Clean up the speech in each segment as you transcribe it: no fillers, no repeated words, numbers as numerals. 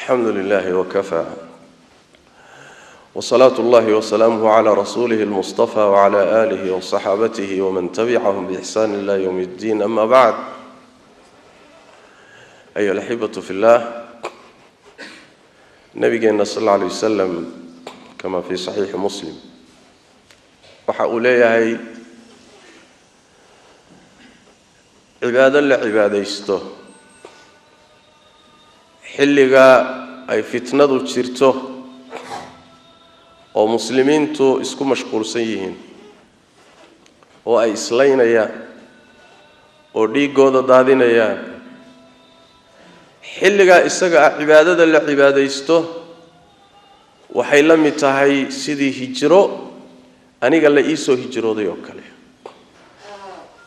الحمد لله وكفى وصلاة الله وسلامه على رسوله المصطفى وعلى آله وصحابته ومن تبعهم بإحسان إلى يوم الدين. أما بعد، أيها الأحبة في الله، نبينا صلى الله عليه وسلم كما في صحيح مسلم وحاوليه عبادة لعباديسته xilliga ay fitnadu jirto oo muslimiintu isku mashquulsan yihiin oo ay islaynayaan oo dhiigooda daadinayaan, xilliga isaga cibaadada la cibaadaysto waxay la mid tahay sidii hijro aniga la iisoo hijrooday oo kale.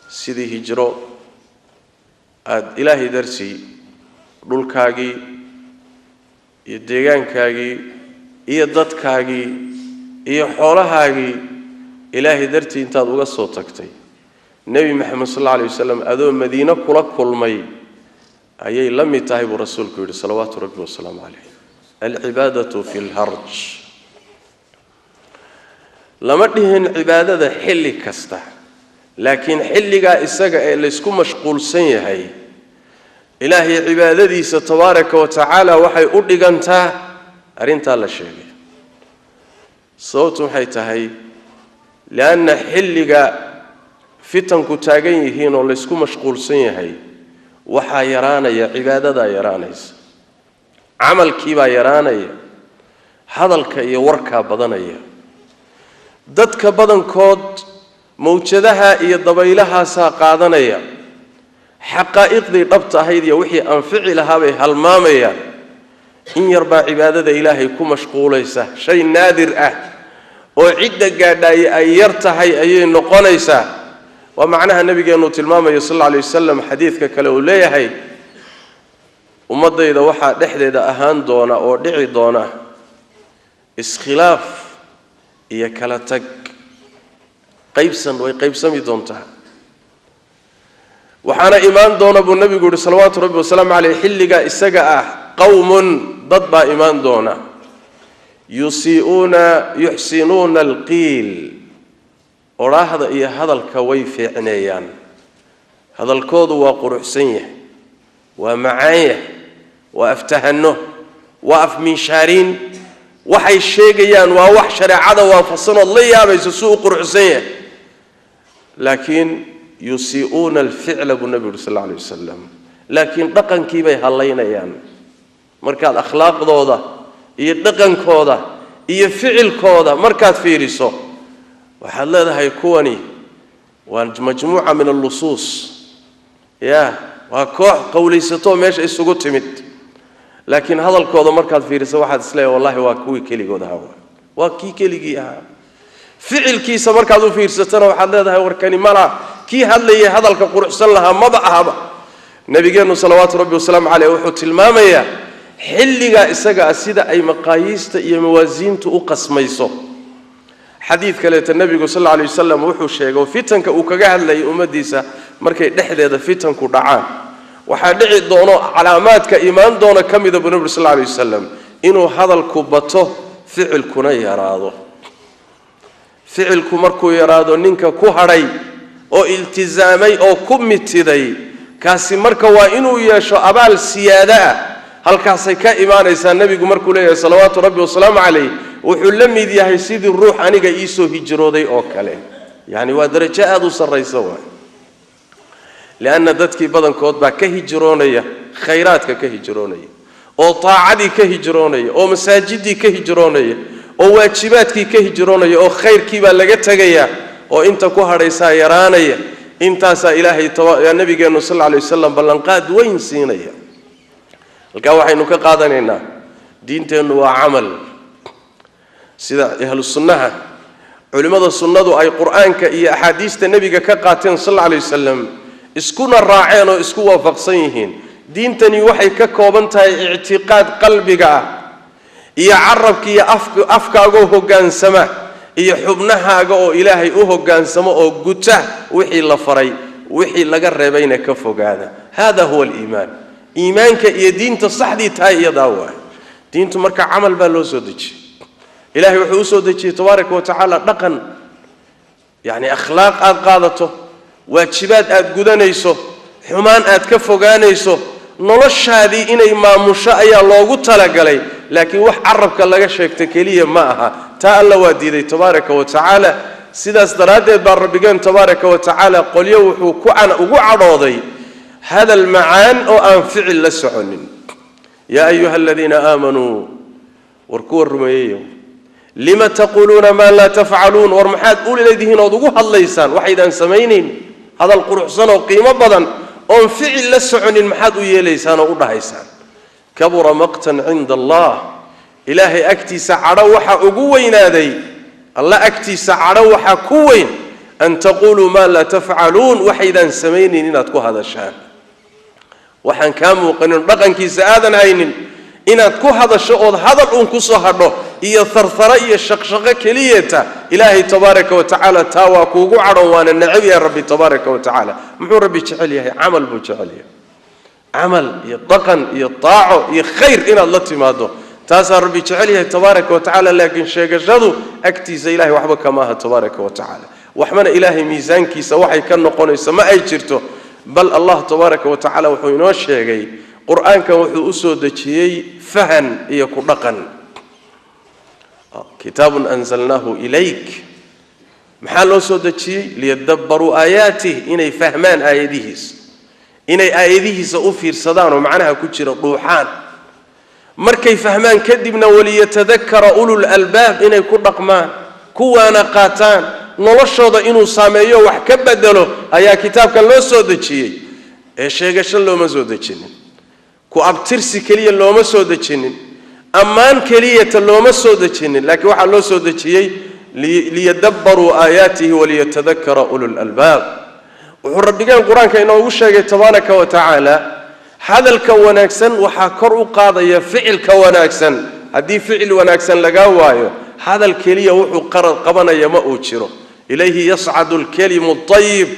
sidii hijro aad ilaahay darsi dhulkaagii iyo deegaankaagii iyo dadkaagii iyo xoolahaagii ilaahay dartii intaad uga soo tagtay nabi maxamed sallallahu alayhi wasallam adoo madiina kula kulmay ayay la mid tahay buu rasuulku yiri salawaatu rabbi wa salaamu alayhi. al-ibadatu fil harj, lama dhihin cibaadada xilli kasta, laakiin xilliga isaga ee la isku mashquulsan yahay ilaahay cibaadadiisa tabaaraka wa tacaala waxay u dhigantaa arinta la sheegay. sababtu waxay tahay laana xilliga fitanku taagan yihiin oo la isku mashquulsan yahay waxa yaraanaya cibaadada yaraanaysa, amalkii baa yaraanaya, hadalka iyo warka badanaya. dadka badankood mawjadaha iyo dabaylaha saa qaadanaya, xaqaa'iqdii dhabta ahayd iyo wixii anfici lahaa bay halmaamayaan. in yarba cibaadada ilaahay ku mashquulaysa, shay naadir ah oo cidda gaadhay ay yar tahay ayay noqonaysaa. waa macnaha nabigeenu tilmaamayo sallallahu alayhi wasallam xadiidka kale uu leeyahay ummadayda waxa dhexdeeda ahaan doona oo dhici doona iskhilaaf iyo kala tag, qaybsan way qaybsami doontaa. waxaana imaan doona buu nabigu yiri salawaatu rabbi wa salaamu alayhi xilliga isaga ah qawmun dad baa imaan doona yuxsinuuna alqiil, oraahda iyo hadalka way fiicneeyaan, hadalkoodu waa quruxsan yahay, waa macaan yahay, waa aftahano, waa afminshaariin. waxay sheegayaan waa wax shareecada waafaqsan oo la yaabayso suu quruxsan yahay, laakiin yusii'uuna alficla buu nabigu sallallahu alayhi wasallam, laakiin dhaqankii bay halaynayaan. markaad akhlaaqdooda iyo dhaqankooda iyo ficilkooda markaad fiiriso waxaad leedahay kuwani waa majmuuca min al-lusus, waa koox qowlaysato meesha isugu timid. laakiin hadalkooda markaad fiiriso waxaad isleeyahay wallahi waa kuwii keligooda ahaa, waa kii keligii ahaa. ficilkiisa markaad u fiirsatana waxaad leedahay warkani mala kii hadlayay hadalka quruxsan lahaa maba ahaba. nabigeenu salawaatu rabbi wa salaamu alayhi wuxuu tilmaamayaa xilliga isaga sida ay maqaayiista iyo mawaasiintu u qasmayso. xadiid kale nabigu sallallahu alayhi wasallam wuxuu sheegay fitanka uu kaga hadlayay ummadiisa markay dhexdeeda fitanku dhacaan waxaa dhici doono calaamaadka iimaan doona kamida buu nabigu sallallahu alayhi wasallam inuu hadalku bato ficilkuna yaraado. ficilku markuu yaraado ninka ku haray oo iltizaamay oo ku mitiday kaasi marka waa inuu yeesho abaal siyaada ah. halkaasay ka imaanaysaa nabigu markuu leeyahay salawaatu rabbi wa salaamu alayhi wuxuu la mid yahay sidii ruux aniga ii soo hijrooday oo kale. yani waa darajo aad u sarreysa waa laana dadkii badankood baa ka hijroonaya khayraadka ka hijroonaya oo taacadii ka hijroonaya oo masaajidii ka hijroonaya oo waajibaadkii ka hijroonaya oo khayrkii baa laga tagaya oo inta ku hadhaysa yaraanaya. intaasa ilaahay nabigeenu sallallahu alayhi wasallam ballanqaad weyn siinaya. halka waxaynu ka qaadanaynaa diinteenu waa amal, sida ahlus sunnaha culimada sunnadu ay quraanka iyo ahadiista nabiga ka qaateen sallallahu alayhi wasallam iskuna raaceen oo isku waafaqsan yihiin. diintani waxay ka kooban tahay i'tiqaad qalbiga ah iyo carabka iyo afkaaga hogaansama iyo xubnahaaga oo ilaahay u hogaansamo oo guta wixii la faray wixii laga reebayna ka fogaada. hada huwa al-iimaan. iimaanka iyo diinta saxdii tahay iyada waa diintu marka amal baa loo soo dejiyo ilaahay wuxuu u soo dejiyay tabaaraka wa tacaala dhaqan yani akhlaaq aad qaadato waajibaad aad gudanayso xumaan aad ka fogaanayso noloshaadii inay maamusho ayaa loogu talagalay laakiin wax carabka laga sheegtay kaliya ma aha taa alla waa diiday tabaaraka wa tacaala sidaas daraadeed baa rabbigeen tabaaraka wa tacaala qolyo wuxuu ku ugu cadhooday hadal macaan oo aan ficil la soconin yaa ayuha aladiina aamanuu war kuwa rumeeyayo lima taquluuna maa laa tafcaluun war maxaad u leedihiin ood ugu hadlaysaan waxaydaan samaynayn hadal quruxsan oo qiimo badan oon ficil la soconin maxaad u yeelaysaan oo u dhahaysaan kabura maqtan cinda allah ilaahay agtiisa cadho waxa ugu weynaaday alla agtiisa cadho waxa ku weyn an taquluu maa laa tafcaluun waxaydaan samaynayn inaad ku hadashaan waxaan kaa muuqanin dhaqankiisa aadan haynin inaad ku hadasho ood hadal uun ku soo hadho iyo tharthara iyo shaqshaqo keliyata ilaahay tabaaraka wa tacaala taa waa kuugu cadhon waana nacab yahay rabbi tabaaraka wa tacaala muxuu rabbi jecel yahay camal buu jecel yahay camal iyo dhaqan iyo taaco iyo khayr inaad la timaado taasaa rabbi jecel yahay tabaaraka wa tacaala laakiin sheegashadu agtiisa ilaahay waxba kama aha tabaaraka wa tacaala waxmana ilaahay miisaankiisa waxay ka noqonayso ma ay jirto bal allah tabaaraka wa tacaala wuxuu inoo sheegay qur'aankan wuxuu u soo dejiyey fahan iyo ku dhaqan kitaabun anzalnaahu ilayk maxaa loo soo dejiyey liyadabbaruu aayaatih inay fahmaan aayadihiisa inay aayadihiisa u fiirsadaan oo macnaha ku jira dhuuxaan markay fahmaan kadibna waliyatadakara ulul albaab inay ku dhaqmaan kuwaana qaataan noloshooda inuu saameeyo wax ka bedelo ayaa kitaabkan loo soo dejiyey ee sheegasho looma soo dejinin ku abtirsi kaliya looma soo dejinin ammaan kaliyata looma soo dejinin laakiin waxa loo soo dejiyey liyadabbaruu aayaatihi waliyatadakara ulul albaab wuxuu rabbigeen qur-aanka inoogu sheegay tabaaraka wa tacaala hadalka wanaagsan waxaa kor u qaadaya ficilka wanaagsan haddii ficil wanaagsan laga waayo hadal kaliya wuxuu qabanaya ma uu jiro ilayhi yas'adu al-kalimu at-tayyib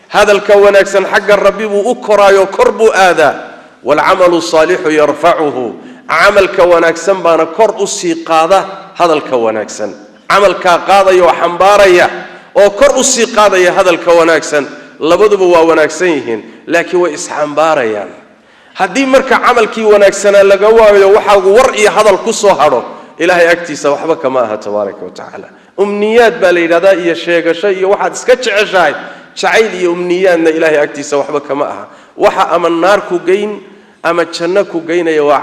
hadalka wanaagsan xagga rabbi buu u koraayo kor buu aadaa wal'amalu salihu yarfa'uhu amalka wanaagsan baana kor u sii qaada hadalka wanaagsan amalka qaadayo xambaaraya oo kor u sii qaadaya hadalka wanaagsan labaduba waa wanaagsan yihiin laakiin way isxambaarayaan haddii marka amalkii wanaagsan laga waayo waxa uu war iyo hadal ku soo haro ilaahay agtiisa waxba kama aha tabaaraka wa tacaala umniyaad baa la yiraahdaa iyo sheegasho iyo waxaad iska jeceshahay jacayl iyo umniyaadna ilaahay agtiisa waxba kama aha waxa ama naar ku geyn ama janno ku geynaya waa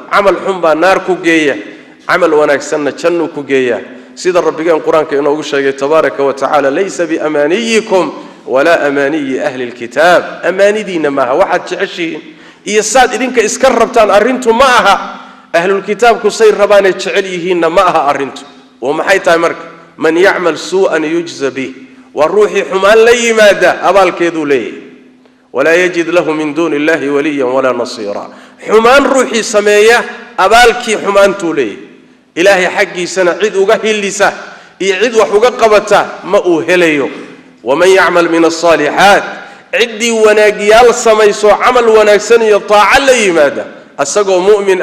amal xun baa naar ku geeya amal wanaagsanna janno ku geeya sida rabbigeen quraanka inoogu sheegay tabaaraka wa tacaala laysa bi amaniyikum wala amaniyi ahli alkitab amanidina ma waxaad jeceshiin iyo saad idinka iska rabtaan arintu ma aha ahlul kitaabku say rabaanay jecel yihiinna ma aha arintu oo maxay tahay marka man ya'mal su'an yujza bih wa ruuhi xumaan la yimaada abaalkeedu leeyahay ولا يجد له من دون الله وليا ولا نصيرا حمان روحي سمية أبالكي حمان تولي إلهي حقي سنة عد وقهل لسه يعد وحقق قبته ما أوهليه ومن يعمل من الصالحات عدي وناقيال سميسو عمل وناكسن يطاع لي ماذا أسقوا مؤمن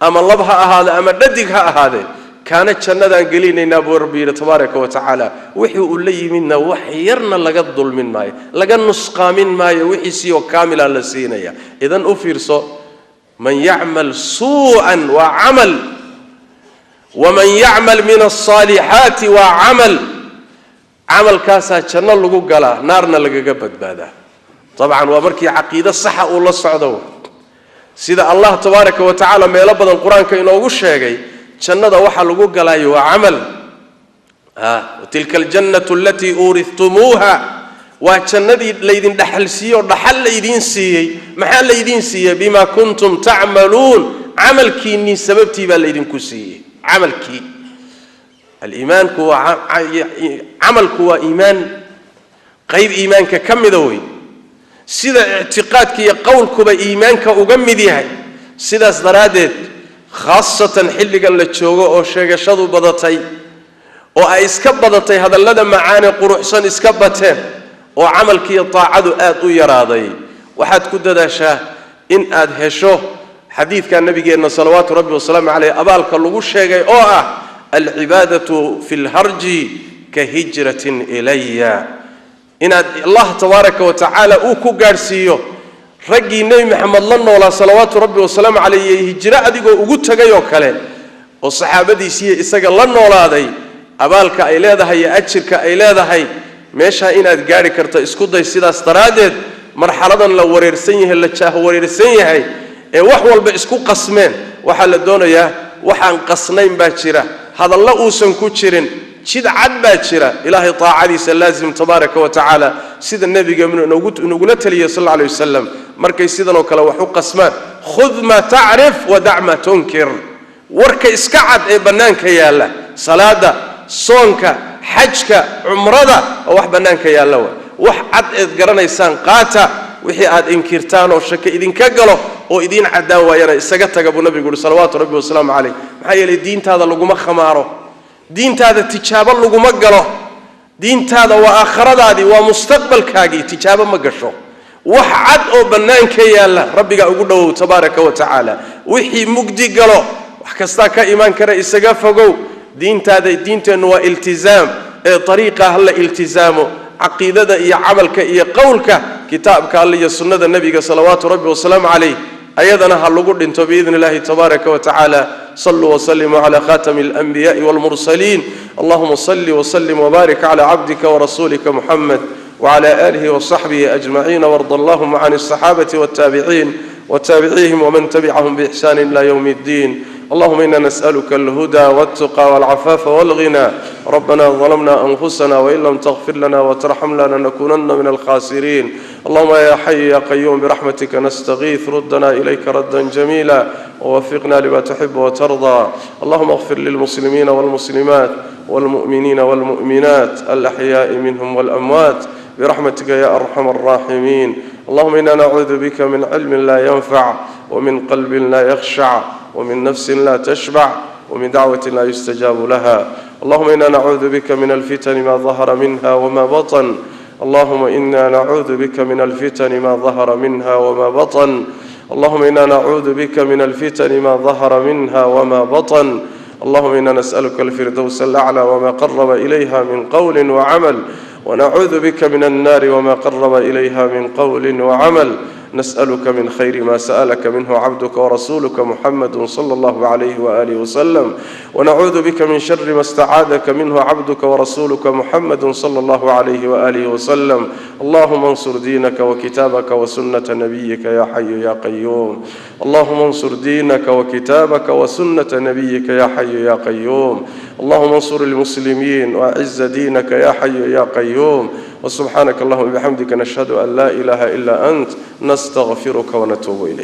أما الله هذا أما ندقها هذا كانت شندان قليلنا أبو ربي تبارك وتعالى وحي أولي منا وحيرنا لقد ظلم من ماي لقد نسقى من ماي وحي سيو كاملا لسينيا إذن أفرصوا من يعمل سوءا وعمل ومن يعمل من الصالحات وعمل عمل كاسا شنا لقو قلا نارنا لقى قبت بادا طبعا ومركي عقيدة صحة والله الصعدو سيدا الله تبارك وتعالى ما يلبض القرآن كإنه وشيغي جنة وحا لغو قلاي وعمل وتلك الجنة التي أورثتموها وجنة ليدين دحل سي ودحل ليدين سي محل ليدين سي بما كنتم تعملون عمل كيني سببتي بالليدين كسي عمل كي الإيمان كو عمل كو إيمان قيب إيمانك كم ذوي سيدا اعتقادك يقولك بإيمانك أغمديها سيدا صدرادت خاصة حلقا لتشوغو أو شيغشادو بدتي أو إسكب بدتي هذا اللدى معاني قروحسان إسكبتين وعملك يطاعدو آد يراضي وحد كدداشا إن آد هشو حديث كان نبينا صلوات ربي وسلامه عليه أبالك اللغو الشيء العبادة في الهرج كهجرة إلي إن الله تبارك وتعالى أوكو قارسيو رجي النبي محمد الله ولا صلوات ربي وسلامه عليه هجرة أديكو أقول تجايو كله والصحابة دي سي إسقى الله ولا ذي أبالك إلى هي أشرك إلى هي meesha inaad gaari karto isku day sidaas daraadeed marxaladan la wareersan yahay la jaaho wareersan yahay ee wax walba isku qasmeen waxa la doonayaa waxaan qasnayn baa jira hadalla uusan ku jirin jid cad baa jira ilaahay taacadiisa laazim tabaaraka wa taala sida nabiga inuu la taliyo sallallahu alayhi wasallam markay sidan oo kale wax u qasmaan khudh ma ta'rif wa da' ma tunkir warka iska cad ee banaanka yaala salaada soonka حجك عمردا وح بنانك يا الله وح عد إذكرنيسان قاتا وحي عد إنكرتان وشك إذن كجلو وإذن عداوة يرى سجتك أبو النبي يقول صلوات ربي والسلام عليه محيي الدين هذا لقوم خماره دين هذا تجاب لقوم جلو دين هذا وآخر هذه ومستقبل كاجي تجاب مجشو وح عد أو بنانك يا الله ربي أقول له تبارك وتعالى وحي مجدي جلو وحكستاك إيمان كره إسقافه دين هذا دين تنوى التزام طريقة هلا التزامه عقيدة إيا عملك إيا قولك كتابك هلا السنة النبي صلوات ربي وسلام عليه أيضا هاللقود انتو بإذن الله تبارك وتعالى صلوا وسلموا على خاتم الأنبياء والمرسلين اللهم صل وسلم وبارك على عبدك ورسولك محمد وعلى آله وصحبه أجمعين وارض اللهم عن الصحابة والتابعين وتابعيهم ومن تبعهم بإحسان إلى يوم الدين اللهم إنا نسألك الهدى والتقى والعفاف والغنى ربنا ظلمنا أنفسنا وإن لم تغفر لنا وترحمنا لنكونن من الخاسرين اللهم يا حي يا قيوم برحمتك نستغيث ردنا إليك ردا جميلا ووفقنا لما تحب وترضى اللهم اغفر للمسلمين والمسلمات والمؤمنين والمؤمنات الأحياء منهم والأموات برحمتك يا أرحم الراحمين اللهم إنا نعوذ بك من علم لا ينفع ومن قلب لا يخشع ومن نفس لا تشبع ومن دعوة لا يستجاب لها اللهم إنا نعوذ بك من الفتن ما ظهر منها وما بطن اللهم إنا نعوذ بك من الفتن ما ظهر منها وما بطن اللهم إنا نعوذ بك من الفتن ما ظهر منها وما بطن اللهم إنا نسألك الفردوس الأعلى وما قرب إليها من قول وعمل ونعوذ بك من النار وما قرب إليها من قول وعمل نسألك من خير ما سألك منه عبدك ورسولك محمد صلى الله عليه وآله وسلم ونعوذ بك من شر ما استعاذك منه عبدك ورسولك محمد صلى الله عليه وآله وسلم اللهم انصر دينك وكتابك وسنة نبيك يا حي يا قيوم اللهم انصر دينك وكتابك وسنة نبيك يا حي يا قيوم اللهم انصر المسلمين وأعز دينك يا حي يا قيوم وسبحانك اللهم وبحمدك نشهد أن لا إله إلا أنت نستغفرك ونتوب إليك